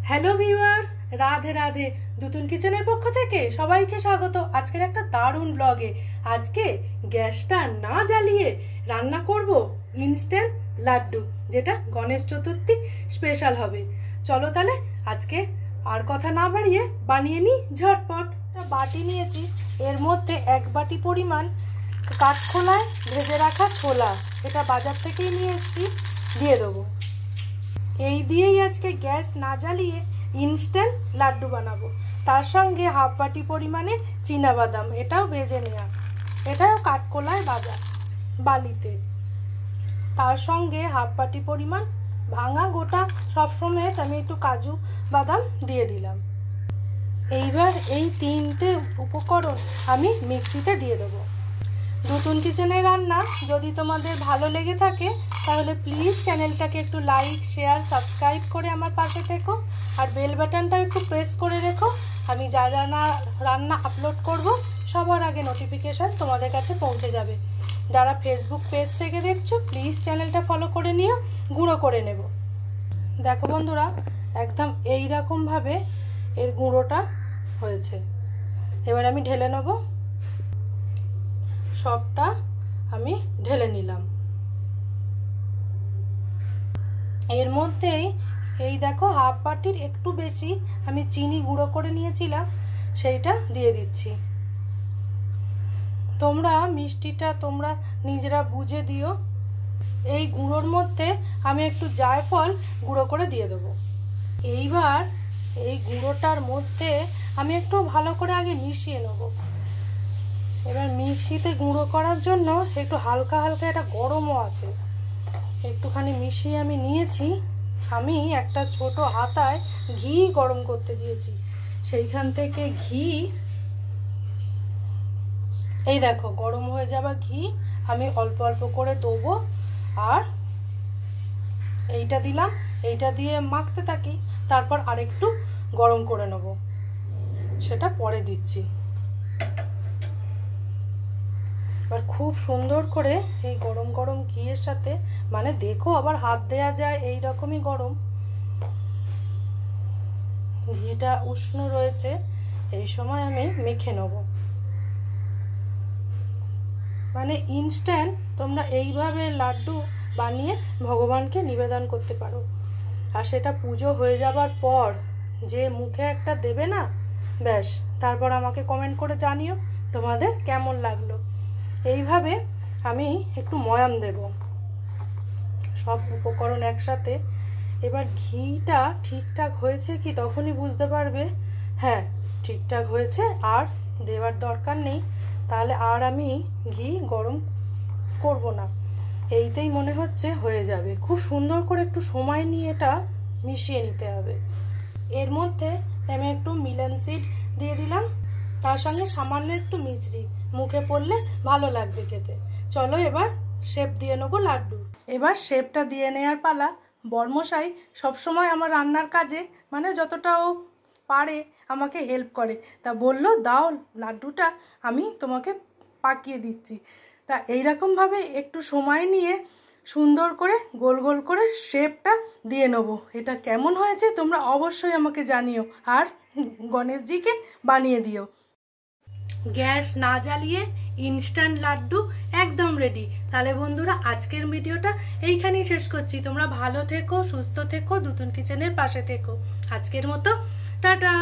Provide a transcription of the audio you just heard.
Hello viewers, Radhe Radhe. দুতুন কিচেনের পক্ষ থেকে সবাইকে স্বাগত আজকের একটা দারুণ ব্লগে। আজকে গ্যাসটা না জ্বালিয়ে রান্না করব ইনস্ট্যান্ট লাড্ডু, যেটা গণেশ চতুর্থী স্পেশাল হবে। চলো তাহলে আজকে আর কথা না বাড়িয়ে বানিয়ে নিই ঝটপট। বাটি নিয়েছি, এর মধ্যে 1 বাটি পরিমাণ কাঠখোলায় ভেজে রাখা ছোলা, এটা বাজার থেকেই নিয়ে এসেছি, দিয়ে দেবো। এই দিয়েই আজকে গ্যাস না জ্বালিয়ে ইনস্ট্যান্ট লাড্ডু বানাবো। তার সঙ্গে 1/2 বাটি পরিমাণে চীনাবাদাম, এটাও ভেজে নেওয়া, এটাও কাঠকোলায় ভাজা বালিতে। তার সঙ্গে 1/2 বাটি পরিমাণ ভাঙা গোটা সবসময় আমি একটু কাজু বাদাম দিয়ে দিলাম। এইবার এই 3টে উপকরণ আমি মিক্সিতে দিয়ে দেবো। দুতুন কিচেনের রান্না যদি তোমাদের ভালো লেগে থাকে তাহলে প্লিজ চ্যানেলটাকে একটু লাইক, শেয়ার, সাবস্ক্রাইব করে আমার পাশে থেকো, আর বেল বাটনটা একটু প্রেস করে রেখো। আমি যা যা না রান্না আপলোড করব সবার আগে নোটিফিকেশান তোমাদের কাছে পৌঁছে যাবে। যারা ফেসবুক পেজ থেকে দেখছো প্লিজ চ্যানেলটা ফলো করে নিও, গুঁড়ো করে নেব। দেখো বন্ধুরা, একদম এই রকমভাবে এর গুঁড়োটা হয়েছে। এবার আমি ঢেলে নেব, সবটা আমি ঢেলে নিলাম। এর মধ্যেই এই দেখো 1/2 বাটির একটু বেশি আমি চিনি গুঁড়ো করে নিয়েছিলাম, সেইটা দিয়ে দিচ্ছি। তোমরা মিষ্টিটা তোমরা নিজেরা বুঝে দিও। এই গুঁড়োর মধ্যে আমি একটু জায়ফল গুঁড়ো করে দিয়ে দেবো। এইবার এই গুঁড়োটার মধ্যে আমি একটু ভালো করে আগে মিশিয়ে নেব। এবার মিক্সিতে গুঁড়ো করার জন্য একটু হালকা হালকা এটা গরমও আছে, একটুখানি মিশিয়ে আমি নিয়েছি। আমি একটা ছোট হাতায় ঘি গরম করতে দিয়েছি, সেইখান থেকে ঘি, এই দেখো গরম হয়ে যাওয়া ঘি আমি অল্প অল্প করে দেবো। আর এইটা দিলাম, এইটা দিয়ে মাখতে থাকি, তারপর আরেকটু গরম করে নেব, সেটা পরে দিচ্ছি। এবার খুব সুন্দর করে এই গরম গরম ঘিয়ের সাথে, মানে দেখো আবার হাত দেয়া যায় এই রকমই গরম, ঘিটা উষ্ণ রয়েছে, এই সময় আমি মেখে নেব। মানে ইনস্ট্যান্ট তোমরা এইভাবে লাড্ডু বানিয়ে ভগবানকে নিবেদন করতে পারো। আর সেটা পুজো হয়ে যাবার পর যে মুখে একটা দেবে না, ব্যাস, তারপর আমাকে কমেন্ট করে জানিও তোমাদের কেমন লাগলো। এইভাবে আমি একটু ময়াম দেব সব উপকরণ একসাথে। এবার ঘিটা ঠিকঠাক হয়েছে কি তখনই বুঝতে পারবে, হ্যাঁ ঠিকঠাক হয়েছে, আর দেওয়ার দরকার নেই, তাহলে আর আমি ঘি গরম করব না। এইতেই মনে হচ্ছে হয়ে যাবে। খুব সুন্দর করে একটু সময় নিয়ে এটা মিশিয়ে নিতে হবে। এর মধ্যে আমি একটু মিলন সিড দিয়ে দিলাম, তার সঙ্গে সামান্য একটু মিছরি, মুখে পড়লে ভালো লাগবে খেতে। চলো এবার শেপ দিয়ে নেবো লাড্ডু। এবার শেপটা দিয়ে নেওয়ার পালা। বর্মশাই সবসময় আমার রান্নার কাজে মানে যতটা ও পারে আমাকে হেল্প করে, তা বললো দাও লাড্ডুটা আমি তোমাকে পাকিয়ে দিচ্ছি। তা এইরকমভাবে একটু সময় নিয়ে সুন্দর করে গোল গোল করে শেপটা দিয়ে নেবো। এটা কেমন হয়েছে তোমরা অবশ্যই আমাকে জানিও, আর গণেশজিকে বানিয়ে দিও। গ্যাস না জ্বালিয়ে ইনস্ট্যান্ট লাড্ডু একদম রেডি। তাহলে বন্ধুরা আজকের ভিডিওটা এইখানেই শেষ করছি। তোমরা ভালো থেকো, সুস্থ থেকো, দুতুন কিচেনের পাশে থেকো। আজকের মতো টাটা।